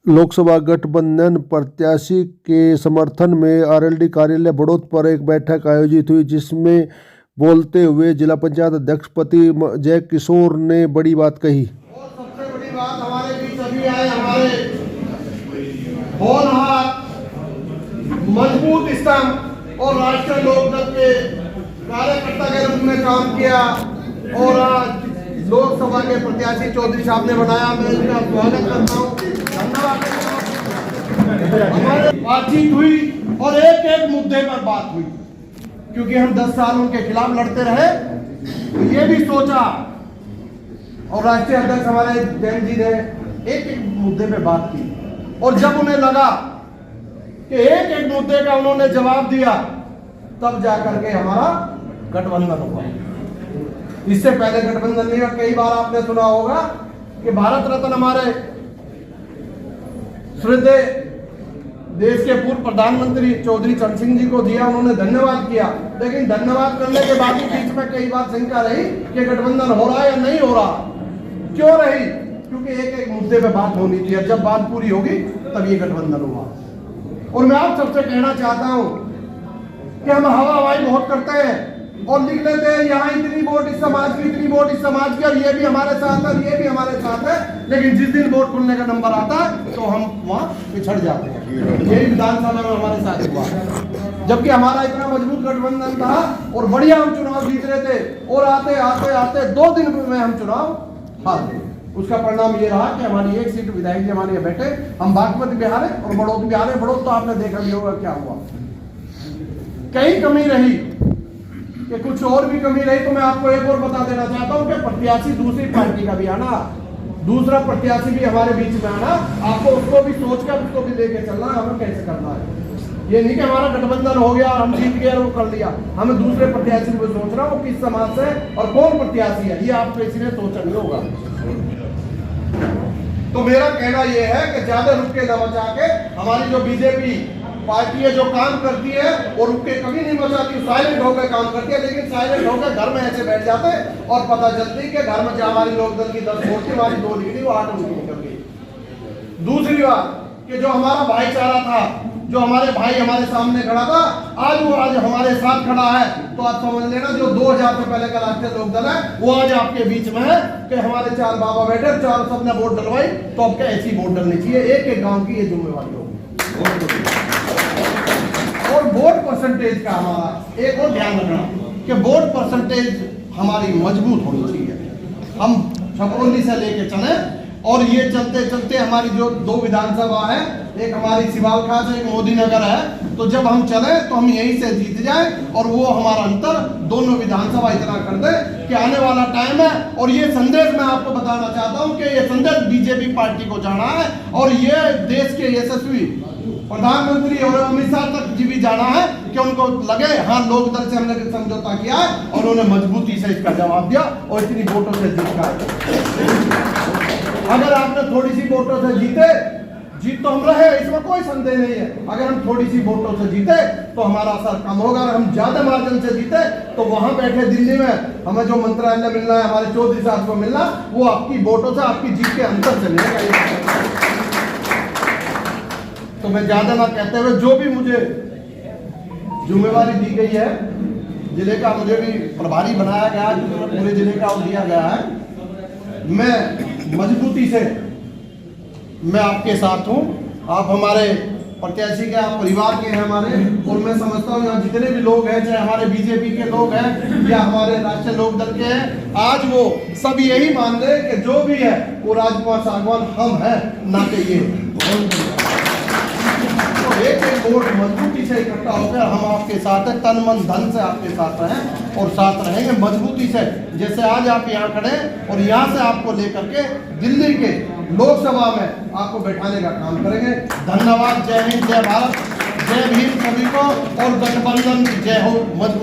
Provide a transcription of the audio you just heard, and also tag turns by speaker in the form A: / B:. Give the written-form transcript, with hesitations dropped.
A: लोकसभा गठबंधन प्रत्याशी के समर्थन में आरएलडी कार्यालय बड़ौद पर एक बैठक आयोजित हुई, जिसमें बोलते हुए जिला पंचायत अध्यक्ष पति जय किशोर ने बड़ी बात कही।
B: और सबसे बड़ी बात हमारे बीच अभी आए हमारे होनहार मजबूत स्तंभ और राष्ट्रीय लोकदल के कार्यकर्ता के रूप में काम किया और आज लोकसभा के प्रत्याशी चौधरी साहब ने बनाया। मैं इसका स्वागत करता हूँ, धन्यवाद। हमारी बातचीत हुई और एक एक मुद्दे पर बात हुई, क्योंकि हम 10 साल उनके खिलाफ लड़ते रहे। तो ये भी सोचा और राष्ट्रीय अध्यक्ष हमारे जैन जी ने एक एक मुद्दे पे बात की, और जब उन्हें लगा कि एक एक मुद्दे का उन्होंने जवाब दिया, तब जाकर के हमारा गठबंधन हुआ। इससे पहले गठबंधन नहीं हुआ। कई बार आपने सुना होगा कि भारत रत्न हमारे श्रद्धेय देश के पूर्व प्रधानमंत्री चौधरी चरण सिंह जी को दिया, उन्होंने धन्यवाद किया, लेकिन धन्यवाद करने के बाद बीच में कई बार शंका रही कि गठबंधन हो रहा है या नहीं हो रहा। क्यों रही? क्योंकि एक एक मुद्दे पे बात होनी थी। जब बात पूरी होगी तब ये गठबंधन हुआ। और मैं आप सबसे कहना चाहता हूं कि हम हवा हवाई बहुत करते हैं और लिख लेते हैं यहाँ इतनी वोट इस समाज की, इतनी वोट इस समाज की, और ये भी हमारे साथ है, ये भी हमारे साथ है, लेकिन जिस दिन वोट खुलने का नंबर आता है तो हम वहां पिछड़ जाते हैं। यही विधानसभा में हमारे साथ हुआ, जबकि हमारा इतना मजबूत गठबंधन था और बढ़िया हम चुनाव जीत रहे थे, और आते आते आते 2 दिन में हम चुनाव हार गए। उसका परिणाम ये रहा कि हमारी एक सीट विधायक जी हमारे बैठे, हम बागमती भी हारे और बड़ौद भी हारे। बड़ौद तो आपने देखा भी होगा क्या हुआ। कहीं कमी रही कि कुछ और भी कमी रही, तो मैं आपको एक और बता देना चाहता हूं कि प्रत्याशी दूसरी पार्टी का भी आना, दूसरा प्रत्याशी भी हमारे बीच में आना, आपको उसको भी सोचकर उसको भी लेके चलना है। हमें कैसे करना है, ये नहीं कि हमारा गठबंधन हो गया और हम जीत गए और वो कर लिया। हमें दूसरे प्रत्याशी को सोचना, वो किस समाज से और कौन प्रत्याशी है, ये आपको इसलिए सोचना नहीं होगा। तो मेरा कहना यह है कि ज्यादा रुके न मचा के, हमारी जो बीजेपी पार्टी है जो काम करती है और रुके कभी नहीं मचाती, साइलेंट होकर काम करती है, लेकिन साइलेंट होकर घर में ऐसे बैठ जाते और पता चलती कि घर में जहाँ हमारी लोकदल की 10 वोट थी, हमारी 2 निकली, वो 8 उनकी निकल गई। दूसरी बात कि जो हमारा भाईचारा था, जो हमारे भाई हमारे सामने खड़ा था, आज वो आज हमारे साथ खड़ा है। तो आप समझ लेना, जो 2000 से पहले का राष्ट्रीय लोकदल है वो आज आपके बीच में है कि हमारे 4 बाबा बैठे, 4 सबने वोट डलवाई, तो अब क्या ऐसी वोट डलनी चाहिए। एक एक गांव की ये जिम्मेवारी होगी। और वोट परसेंटेज का हमारा एक और ध्यान रखना कि वोट परसेंटेज हमारी मजबूत होनी चाहिए। हम छपरौली से लेके चले और ये चलते चलते हमारी जो 2 विधानसभा है, एक हमारी सिवाल खास, एक मोदी नगर है, तो जब हम चले तो हम यहीं से जीत जाए और वो हमारा अंतर दोनों विधानसभा इतना कर दे कि आने वाला टाइम है। और ये संदेश मैं आपको बताना चाहता हूं कि ये संदेश बीजेपी पार्टी को जाना है और ये देश के यशस्वी प्रधानमंत्री और अमित शाह तक भी जाना है कि उनको लगे हाँ लोकदल से हमने समझौता किया है, और उन्होंने मजबूती से इसका जवाब दिया और इतनी वोटों से जीता है। अगर आपने थोड़ी सी वोटों से जीत तो हम रहे, इसमें कोई संदेह नहीं है। अगर हम थोड़ी सी वोटों से जीते तो हमारा असर कम होगा। अगर हम ज्यादा मार्जिन से जीते तो वहां बैठे दिल्ली में हमें जो मंत्रालय मिलना है, हमारे चौधरी साहब को मिलना, वो आपकी वोटों से, आपकी जीत के अंतर से मिलेगा। तो मैं ज्यादा ना कहते हुए, जो भी मुझे जिम्मेवारी दी गई है, जिले का मुझे भी प्रभारी बनाया गया है, पूरे जिले का दिया गया है, मैं मजबूती से मैं आपके साथ हूं। आप हमारे प्रत्याशी के, आप परिवार के हैं हमारे, और मैं समझता हूं यहाँ जितने भी लोग हैं, चाहे हमारे बीजेपी के लोग हैं या हमारे राष्ट्रीय लोकदल के हैं, आज वो सब यही मान ले कि जो भी है वो राजकुमार सागवान हम हैं, ना कि ये। एक एक वोट मजबूती से इकट्ठा होकर हम आपके साथ हैं, तन मन धन से आपके साथ रहें और साथ रहेंगे मजबूती से। जैसे आज आप यहाँ खड़े और यहाँ से आपको लेकर के दिल्ली के लोकसभा में आपको बैठाने का काम करेंगे। धन्यवाद। जय हिंद, जय भारत, जय भीम सभी को, और गठबंधन जय हो, मजबूत।